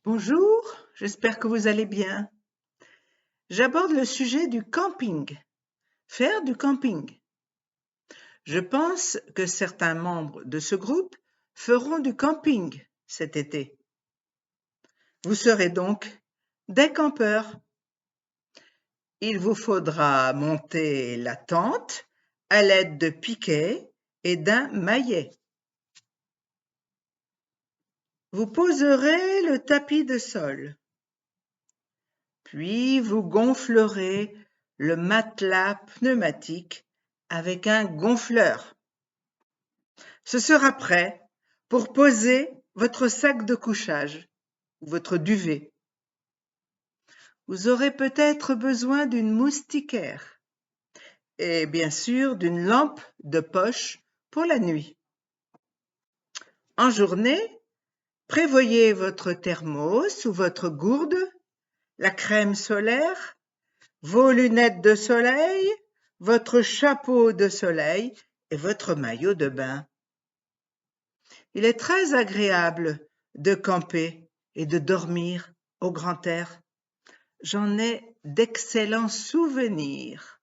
Bonjour, j'espère que vous allez bien. J'aborde le sujet du camping. Faire du camping. Je pense que certains membres de ce groupe feront du camping cet été. Vous serez donc des campeurs. Il vous faudra monter la tente à l'aide de piquets et d'un maillet. Vous poserez le tapis de sol. Puis vous gonflerez le matelas pneumatique avec un gonfleur. Ce sera prêt pour poser votre sac de couchage ou votre duvet. Vous aurez peut-être besoin d'une moustiquaire et bien sûr d'une lampe de poche pour la nuit. En journée, prévoyez votre thermos ou votre gourde, la crème solaire, vos lunettes de soleil, votre chapeau de soleil et votre maillot de bain. Il est très agréable de camper et de dormir au grand air. J'en ai d'excellents souvenirs.